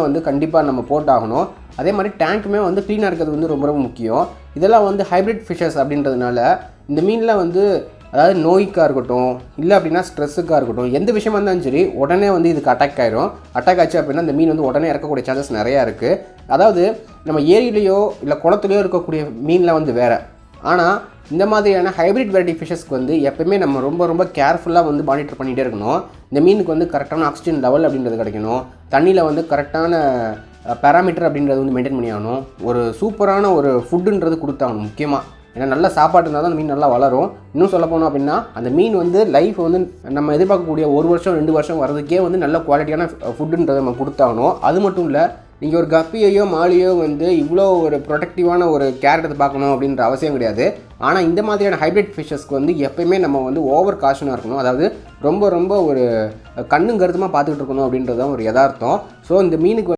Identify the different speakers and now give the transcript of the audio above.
Speaker 1: வந்து கண்டிப்பாக நம்ம போட்டாகணும். அதே மாதிரி டேங்க்குமே வந்து க்ளீனாக இருக்கிறது வந்து ரொம்ப ரொம்ப முக்கியம். இதெல்லாம் வந்து ஹைப்ரிட் ஃபிஷஸ் அப்படின்றதுனால இந்த மீனில் வந்து அதாவது நோய்க்காக இருக்கட்டும், இல்லை அப்படின்னா ஸ்ட்ரெஸ்ஸுக்காக இருக்கட்டும், எந்த விஷயமா இருந்தாலும் சரி உடனே வந்து இதுக்கு அட்டாக் ஆயிரும். அட்டாக் ஆச்சு அப்படின்னா இந்த மீன் வந்து உடனே இறக்கக்கூடிய சான்சஸ் நிறையா இருக்குது. அதாவது நம்ம ஏரியிலையோ இல்லை குளத்துலையோ இருக்கக்கூடிய மீனில் வந்து வேறு. ஆனால் இந்த மாதிரியான ஹைப்ரிட் வெரைட்டி ஃபிஷஸ்க்கு வந்து எப்போயுமே நம்ம ரொம்ப ரொம்ப கேர்ஃபுல்லாக வந்து மானிட்டர் பண்ணிகிட்டே இருக்கணும். இந்த மீனுக்கு வந்து கரெக்டான ஆக்சிஜன் லெவல் அப்படின்றது கிடைக்கணும். தண்ணியில் வந்து கரெக்டான பேராமீட்டர் அப்படின்றது வந்து மெயின்டைன் பண்ணி ஆகணும். ஒரு சூப்பரான ஒரு ஃபுட்டுன்றது கொடுத்தாகணும் முக்கியமாக. ஏன்னா நல்ல சாப்பாடு இருந்தால் தான் அந்த மீன் நல்லா வளரும். இன்னும் சொல்ல போனோம் அப்படின்னா அந்த மீன் வந்து லைஃப் வந்து நம்ம எதிர்பார்க்கக்கூடிய 1 வருஷம் 2 வருஷம் வரதுக்கே வந்து நல்ல குவாலிட்டியான ஃபுட்டுன்றதை நம்ம கொடுத்தாகணும். அது மட்டும் இல்லை, நீங்கள் ஒரு கப்பியையோ மாலியோ வந்து இவ்வளோ ஒரு ப்ரொடெக்டிவான ஒரு கேர் எடுத்து பார்க்கணும் அப்படின்ற அவசியம் கிடையாது. ஆனால் இந்த மாதிரியான ஹைப்ரிட் ஃபிஷஸ்க்கு வந்து எப்போயுமே நம்ம வந்து ஓவர் காஷனாக இருக்கணும். அதாவது ரொம்ப ரொம்ப ஒரு கண்ணும் கருத்துமாக பார்த்துக்கிட்டு இருக்கணும் அப்படின்றது தான் ஒரு யதார்த்தம். ஸோ இந்த மீனுக்கு